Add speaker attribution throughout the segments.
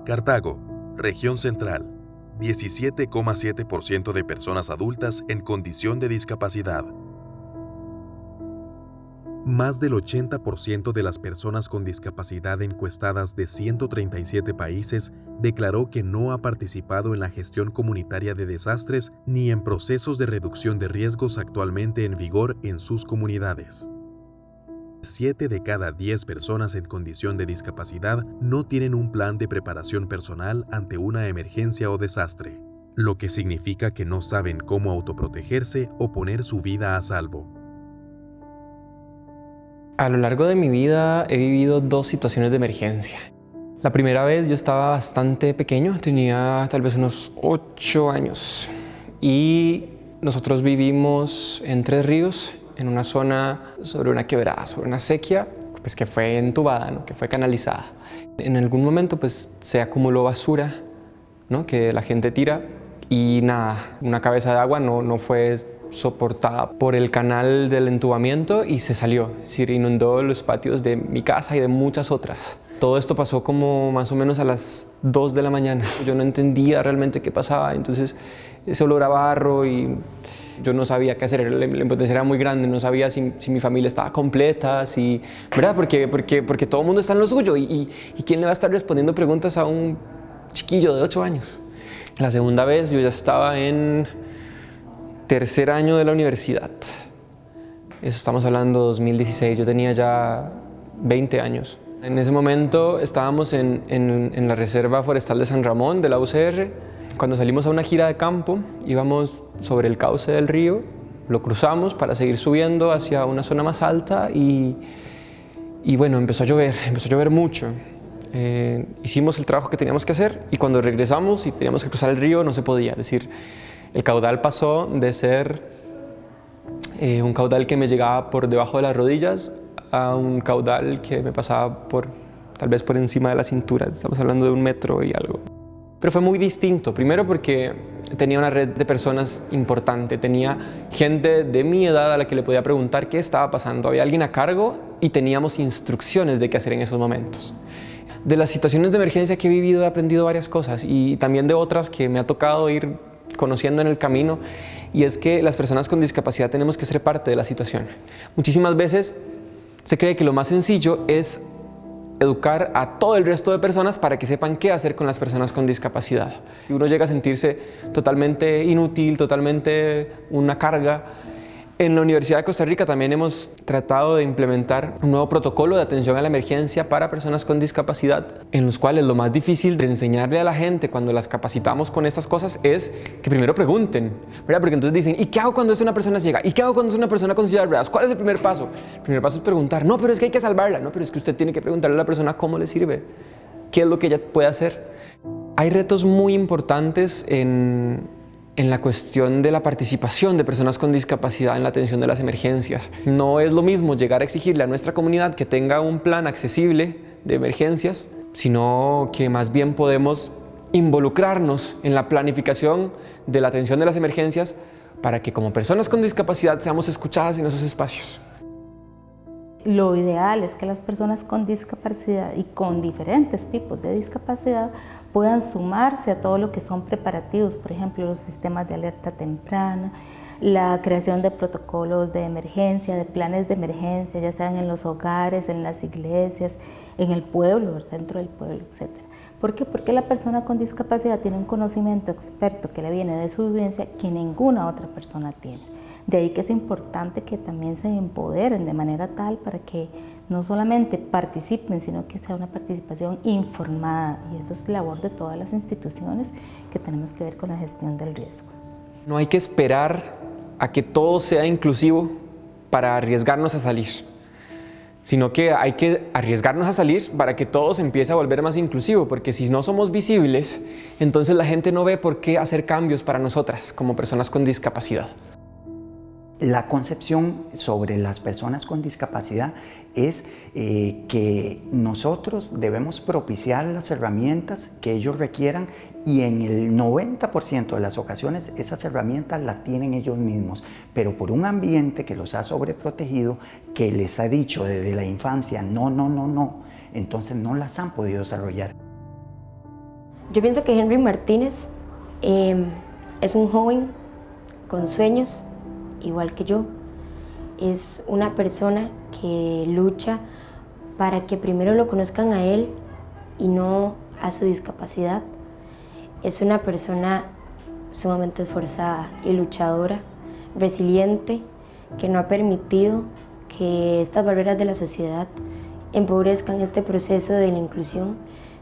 Speaker 1: Cartago, región central, 17,7% de personas adultas en condición de discapacidad. Más del 80% de las personas con discapacidad encuestadas de 137 países declaró que no ha participado en la gestión comunitaria de desastres ni en procesos de reducción de riesgos actualmente en vigor en sus comunidades. 7 de cada 10 personas en condición de discapacidad no tienen un plan de preparación personal ante una emergencia o desastre, lo que significa que no saben cómo autoprotegerse o poner su vida a salvo.
Speaker 2: A lo largo de mi vida he vivido 2 situaciones de emergencia. La primera vez yo estaba bastante pequeño, tenía tal vez unos 8 años y nosotros vivimos en Tres Ríos, en una zona sobre una quebrada, sobre una acequia pues, que fue entubada, ¿no? Que fue canalizada. En algún momento pues, se acumuló basura, ¿no? Que la gente tira y nada, una cabeza de agua no fue soportada por el canal del entubamiento y se salió, es decir, inundó los patios de mi casa y de muchas otras. Todo esto pasó como más o menos a las 2 de la mañana. Yo no entendía realmente qué pasaba, entonces ese olor a barro y yo no sabía qué hacer, la impotencia era muy grande, no sabía si mi familia estaba completa, ¿verdad? Porque todo el mundo está en lo suyo y ¿quién le va a estar respondiendo preguntas a un chiquillo de 8 años? La segunda vez yo ya estaba en tercer año de la universidad. Eso estamos hablando de 2016, yo tenía ya 20 años. En ese momento estábamos en la Reserva Forestal de San Ramón de la UCR. Cuando salimos a una gira de campo, íbamos sobre el cauce del río, lo cruzamos para seguir subiendo hacia una zona más alta y bueno, empezó a llover mucho. Hicimos el trabajo que teníamos que hacer y cuando regresamos y teníamos que cruzar el río no se podía, es decir, el caudal pasó de ser un caudal que me llegaba por debajo de las rodillas a un caudal que me pasaba tal vez por encima de la cintura. Estamos hablando de 1 metro y algo. Pero fue muy distinto. Primero porque tenía una red de personas importante. Tenía gente de mi edad a la que le podía preguntar qué estaba pasando. Había alguien a cargo y teníamos instrucciones de qué hacer en esos momentos. De las situaciones de emergencia que he vivido he aprendido varias cosas y también de otras que me ha tocado ir conociendo en el camino, y es que las personas con discapacidad tenemos que ser parte de la situación. Muchísimas veces se cree que lo más sencillo es educar a todo el resto de personas para que sepan qué hacer con las personas con discapacidad. Y uno llega a sentirse totalmente inútil, totalmente una carga. En la Universidad de Costa Rica también hemos tratado de implementar un nuevo protocolo de atención a la emergencia para personas con discapacidad, en los cuales lo más difícil de enseñarle a la gente cuando las capacitamos con estas cosas es que primero pregunten, ¿verdad? Porque entonces dicen, ¿y qué hago cuando es una persona ciega? ¿Y qué hago cuando es una persona con silla de ruedas? ¿Cuál es el primer paso? El primer paso es preguntar, no, pero es que hay que salvarla, no, pero es que usted tiene que preguntarle a la persona cómo le sirve, qué es lo que ella puede hacer. Hay retos muy importantes en la cuestión de la participación de personas con discapacidad en la atención de las emergencias. No es lo mismo llegar a exigirle a nuestra comunidad que tenga un plan accesible de emergencias, sino que más bien podemos involucrarnos en la planificación de la atención de las emergencias para que como personas con discapacidad seamos escuchadas en esos espacios.
Speaker 3: Lo ideal es que las personas con discapacidad y con diferentes tipos de discapacidad puedan sumarse a todo lo que son preparativos, por ejemplo, los sistemas de alerta temprana, la creación de protocolos de emergencia, de planes de emergencia, ya sean en los hogares, en las iglesias, en el pueblo, el centro del pueblo, etc. ¿Por qué? Porque la persona con discapacidad tiene un conocimiento experto que le viene de su vivencia que ninguna otra persona tiene. De ahí que es importante que también se empoderen de manera tal para que no solamente participen, sino que sea una participación informada. Y eso es labor de todas las instituciones que tenemos que ver con la gestión del riesgo.
Speaker 2: No hay que esperar a que todo sea inclusivo para arriesgarnos a salir, sino que hay que arriesgarnos a salir para que todo se empiece a volver más inclusivo, porque si no somos visibles, entonces la gente no ve por qué hacer cambios para nosotras como personas con discapacidad.
Speaker 4: La concepción sobre las personas con discapacidad es que nosotros debemos propiciar las herramientas que ellos requieran y en el 90% de las ocasiones esas herramientas las tienen ellos mismos, pero por un ambiente que los ha sobreprotegido, que les ha dicho desde la infancia no, entonces no las han podido desarrollar.
Speaker 5: Yo pienso que Henry Martínez es un joven con sueños, igual que yo. Es una persona que lucha para que primero lo conozcan a él y no a su discapacidad. Es una persona sumamente esforzada y luchadora, resiliente, que no ha permitido que estas barreras de la sociedad empobrezcan este proceso de la inclusión,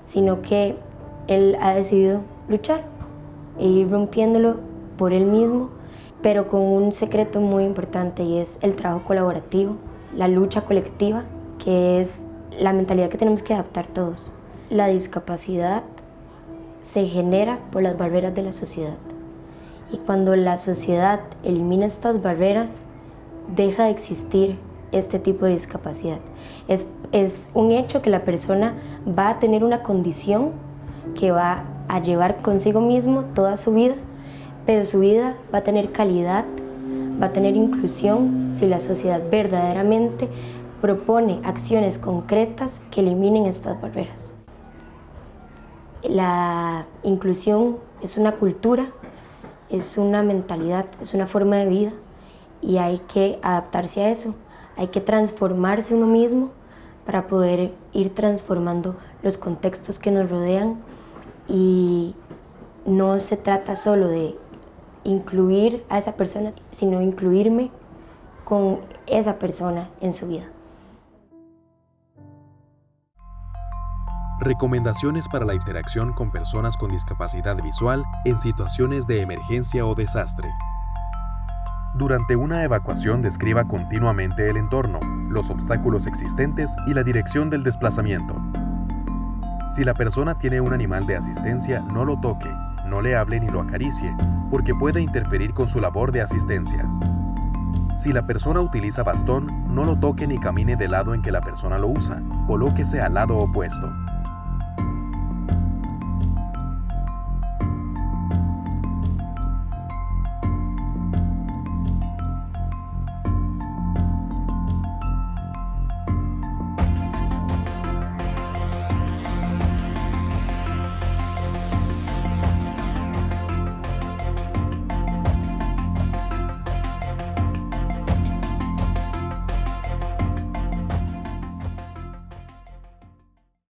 Speaker 5: sino que él ha decidido luchar e ir rompiéndolo por él mismo, pero con un secreto muy importante, y es el trabajo colaborativo, la lucha colectiva, que es la mentalidad que tenemos que adaptar todos. La discapacidad se genera por las barreras de la sociedad, y cuando la sociedad elimina estas barreras, deja de existir este tipo de discapacidad. Es un hecho que la persona va a tener una condición que va a llevar consigo mismo toda su vida, pero su vida va a tener calidad, va a tener inclusión si la sociedad verdaderamente propone acciones concretas que eliminen estas barreras. La inclusión es una cultura, es una mentalidad, es una forma de vida, y hay que adaptarse a eso. Hay que transformarse uno mismo para poder ir transformando los contextos que nos rodean, y no se trata solo de incluir a esa persona, sino incluirme con esa persona en su vida.
Speaker 1: Recomendaciones para la interacción con personas con discapacidad visual en situaciones de emergencia o desastre. Durante una evacuación, describa continuamente el entorno, los obstáculos existentes y la dirección del desplazamiento. Si la persona tiene un animal de asistencia, no lo toque, no le hable ni lo acaricie, porque puede interferir con su labor de asistencia. Si la persona utiliza bastón, no lo toque ni camine del lado en que la persona lo usa, colóquese al lado opuesto.